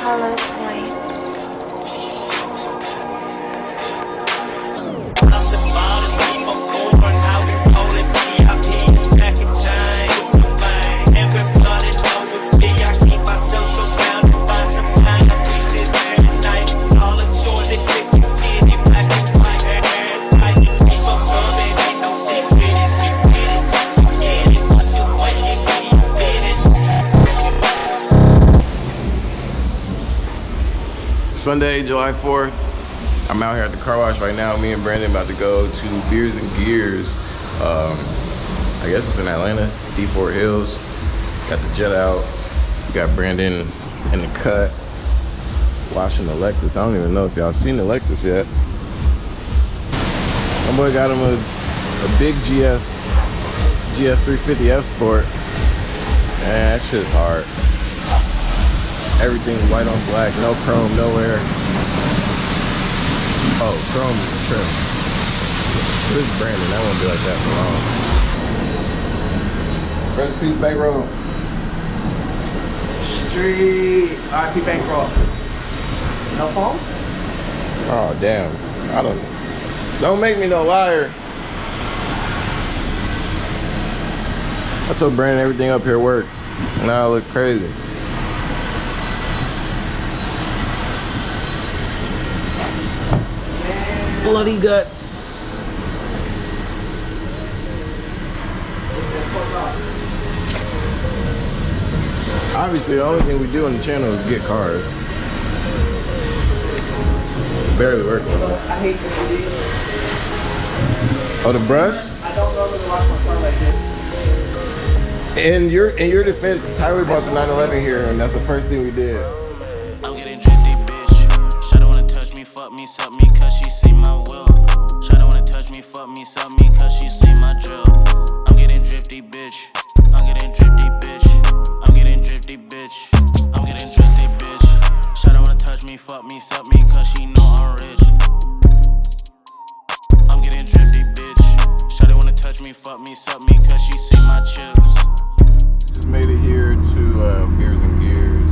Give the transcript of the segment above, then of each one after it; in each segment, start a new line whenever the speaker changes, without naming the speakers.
hollow points.
Sunday, July 4th. I'm out here at the car wash right now. Me and Brandon about to go to Beers and Gears. I guess it's in Atlanta, D4 Hills. Got the Jetta out. We got Brandon in the cut, washing the Lexus. I don't even know if y'all seen the Lexus yet. My boy got him a big GS 350 F Sport. Man, that shit's hard. Everything white on black, no chrome, nowhere. Oh, chrome is a trip. This is Brandon, that won't be like that for long. Rest in peace, Bankroll.
Street RP Bankroll. No phone?
Oh damn. Don't make me no liar. I told Brandon everything up here worked. Now I look crazy. Bloody guts. Obviously, the only thing we do on the channel is get cars. Barely working.
I hate to do these.
Oh, the brush?
I don't normally wash my car like this.
In your defense, Tyler brought the 911 here, and that's the first thing we did.
I'm getting drifty, bitch. Shawty wanna touch me, fuck me, suck me, cause she see my will. Shawty wanna touch me, fuck me, suck me, cause she see my drill. I'm getting drifty, bitch. I'm getting drifty, bitch. I'm getting drifty, bitch. I'm getting drifty, bitch. Shawty wanna touch me, fuck me, suck me, cause she know I'm rich. I'm getting drifty, bitch. Shawty wanna touch me, fuck me, suck me, cause she see my chips.
Just made it here to Beers and Gears.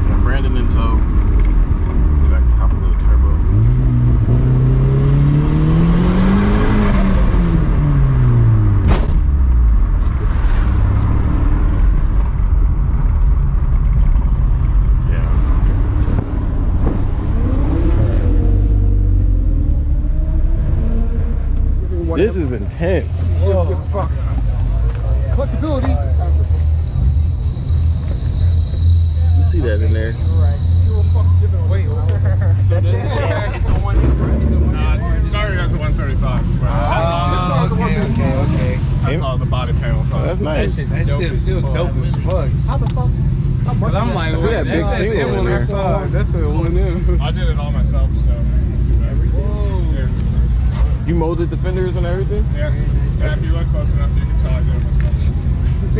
Got Brandon in tow. See if I can hop a little turbo. Yeah. This is intense.
Just give a fuck. Collectability.
You see that in there?
Right.
That's it's a 1.
It started as a 135.
Okay.
That's all the body panel. So
That's nice.
That's still dope as fuck. How the fuck?
I'm like,
I see that big single in there.
That's a 1 I did it all myself, so.
You molded the fenders and everything?
Yeah. If you look close enough, you can tell I did it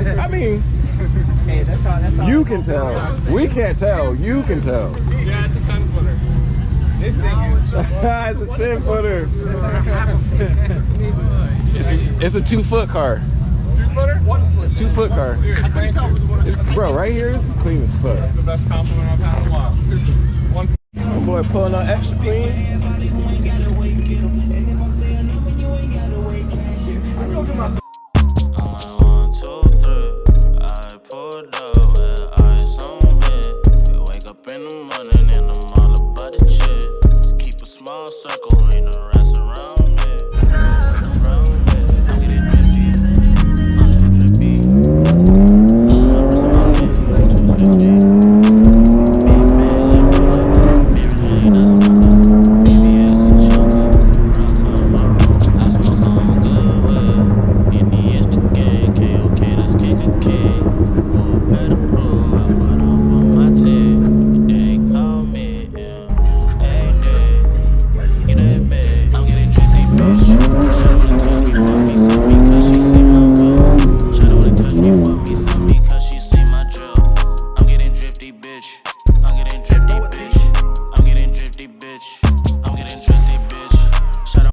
myself.
I mean,
Hey, that's all.
you can tell. We can't tell. You can tell.
Yeah, it's a 10-footer.
This thing is.
It's a 10-footer. It's a 2-foot car.
2-footer?
2-foot car.
Dude, thank you.
It's, bro, right here, this is clean as fuck.
That's the best compliment I've had in a while. 1.
My boy pulling out extra clean.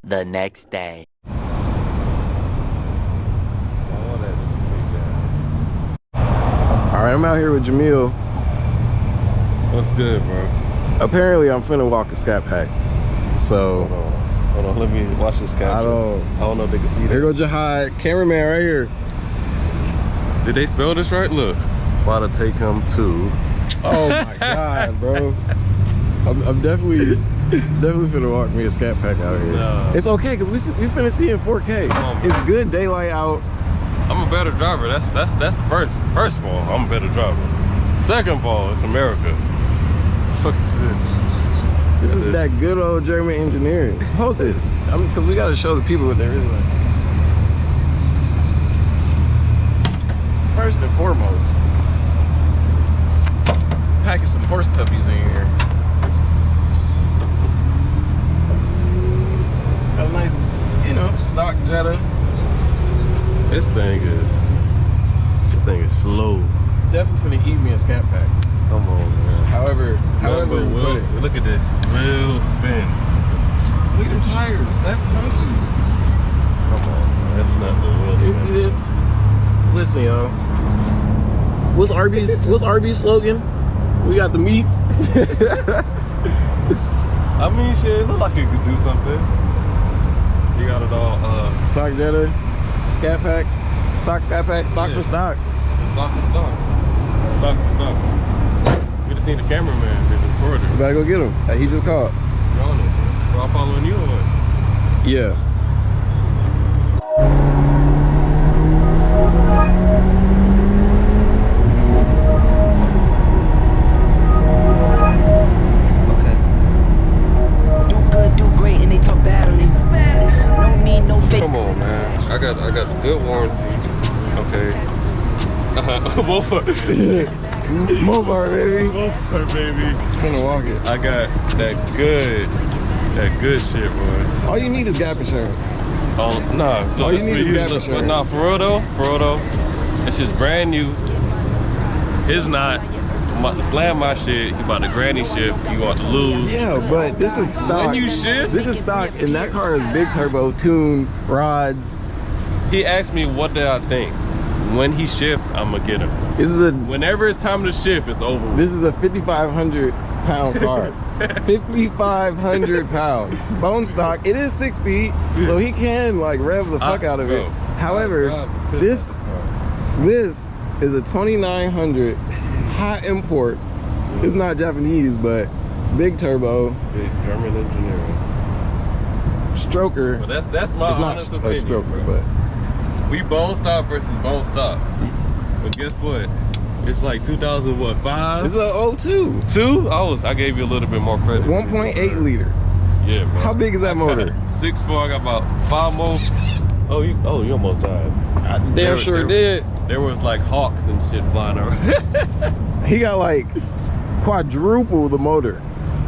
The next day.
Alright, I'm out here with JAMEEL.
What's good, bro?
Apparently, I'm finna walk a Scatpack. So
Hold on. Let me watch this caption. I don't know if they can see that.
Here go JAHAUD, cameraman right here.
Did they spell this right? Look. About to take him to.
Oh my God, bro. I'm definitely finna walk me a Scatpack out here.
No.
It's okay, cause we finna see in 4K. It's good daylight out.
I'm a better driver. That's the first of all, I'm a better driver. Second of all, it's America. Fuck this shit.
This is that good old German engineering. Hold this. Cause we gotta show the people what they really like. First and foremost, packing some horse puppies in here. Got a nice, stock Jetta.
This thing is slow.
Definitely finna eat me a Scatpack.
Come on, man.
However,
look at this. Real spin.
Look at them tires. That's crazy.
Come on, man. That's not the wheel spin.
You see this? Listen, y'all. What's RB's slogan? We got the meats.
I mean, shit, it look like it could do something. You got it all.
Stock Jetta, Scatpack, stock Scatpack, stock for stock.
Stock for stock. Stock for stock. We just need the cameraman to record it.
We gotta go get him. He just called.
You're on it. We're all following you or what?
Yeah.
Okay. Do good, do great, and they talk bad on it. No need, no fake.
Come on, man. I got the good warranty. Okay.
Mopar, baby.
Mopar, baby.
Gonna walk it.
I got that good shit, boy.
All you need is gap insurance.
Oh, nah.
All you need is gap insurance.
Nah, for real though. It's just brand new. His not. I'm about to slam my shit. You about to granny shift. You want to lose.
Yeah, but this is stock.
When you shift?
This is stock, and that car is big turbo, tuned, rods.
He asked me what did I think. When he shift, I'ma get him. Whenever it's time to shift, it's over.
This is a 5,500 pound car. 5,500 pounds. Bone stock. It is 6-speed, so he can like rev the fuck out of it. However, this is a 2,900 high import. It's not Japanese, but big turbo.
Big German engineering.
Stroker.
But that's my honest opinion.
It's not a stroker, but.
We bone stock versus bone stock. But guess what? It's like 2005.
It's a 02.
2? I gave you a little bit more credit.
1.8 liter.
Yeah, bro.
How big is that motor?
6'4". I got about 5 more. Oh, you almost died.
I damn sure did.
There was like hawks and shit flying around.
He got like quadruple the motor,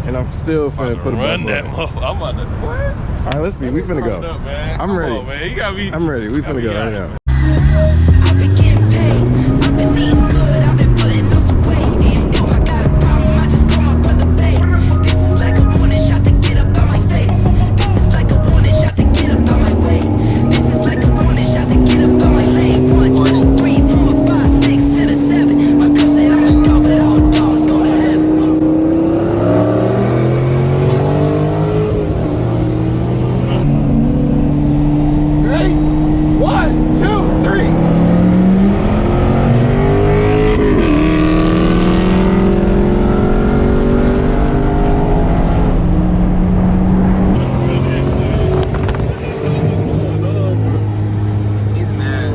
and I'm still finna put a bus on it.
I'm about to what?
All right, let's see. We finna go.
Up, man.
I'm ready.
On, man. You gotta be.
I'm ready. We finna go right now.
I've been getting paid. I've been eating good. I've been putting on some weight. If I got a problem, I just call my brother babe. This is like a warning shot to get up out my face. This is like a warning shot to get up out my way. This is like a warning shot to get up out my lane. 1, 2, 3, 4, 5, 6 to the 7. My girl said I'm a dog, but all dogs go to heaven.
Ready? 1, 2, 3.
He's mad.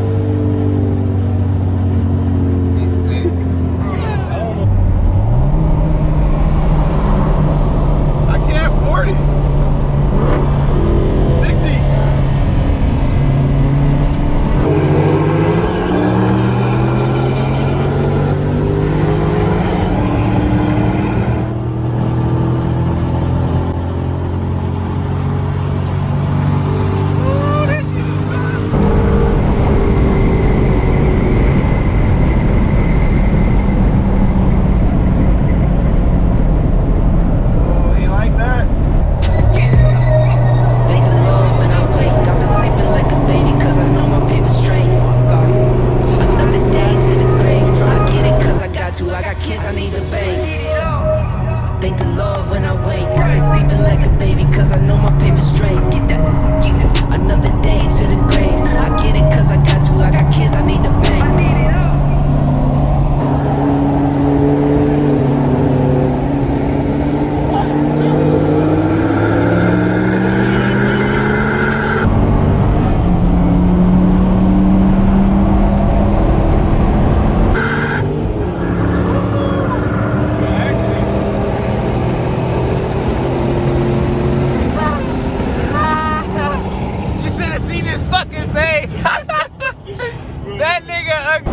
He's sick.
I can't afford it. 60.
Thank the Lord when I wake. I've been sleeping like a baby, cause I know my paper's straight. Another day to the grave. I get it cause I got to. I got kids, I need to bathe. Thank the Lord when I wake. I've been sleeping like a baby, cause I know my paper's straight. Get that. Another day to the grave. I get it cause I got to. I got kids, I need to pay. I need it all.
That nigga ugly.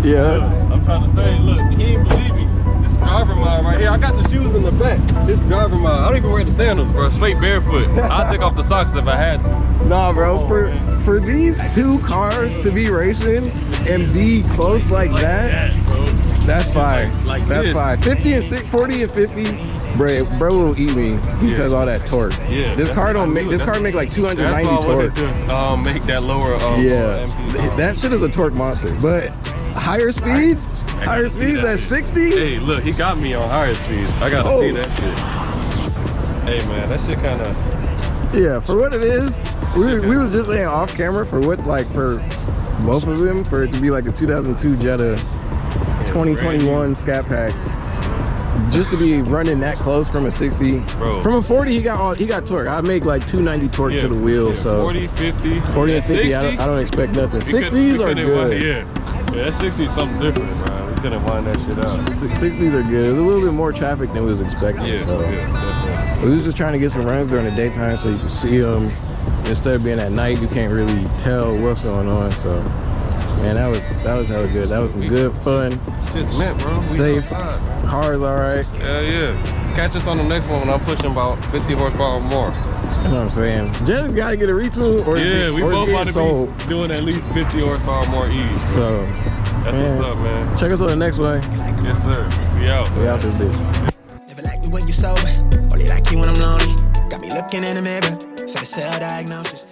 Yeah. I'm trying to tell you, look, he ain't believe me. This driver mile right here, I got the shoes in the back. This driver mile, I don't even wear the sandals, bro. Straight barefoot. I'll take off the socks if I had to.
Nah, bro, for these two cars to be racing and be close like that, that's fine.
Like
that's
this.
fine. 50 and 6, 40 and 50, bro will eat me because all that torque.
Yeah.
This car don't make. This car make like 290 torque.
Just, make that lower.
Yeah, that shit is a torque monster. But higher speeds, at 60.
Hey, look, he got me on higher speeds. I gotta see that shit. Hey man, that shit kind of.
Yeah, for what it is, we was just saying off camera for what, like for both of them, for it to be like a 2002 Jetta 2021 Scatpack, just to be running that close from a 60.
Bro.
From a 40 he got torque. I make like 290 torque to the wheel. So
40, 50,
40 and 50,
60?
I don't expect nothing. 60s are good.
Yeah, that 60 is something different, bro. We couldn't line that shit out.
60s are good. There's a little bit more traffic than we was expecting.
Yeah,
so
definitely.
we was just trying to get some runs during the daytime so you can see them. Instead of being at night, you can't really tell what's going on. So, man, that was hella good. That was some good fun.
Shit's meant, bro.
Safe. Cars all right.
Hell yeah. Catch us on the next one when I'm pushing about 50 horsepower or more.
You know what I'm saying? Jetta's got to get a retool or
Yeah, we both about to
sold.
be doing at least 50 horsepower more each.
So,
that's what's up, man.
Check us on the next one.
Yes, sir. We out.
We out this bitch.
Never like me when you sober, only like you when I'm lonely. Got me looking in the mirror for the self-diagnosis.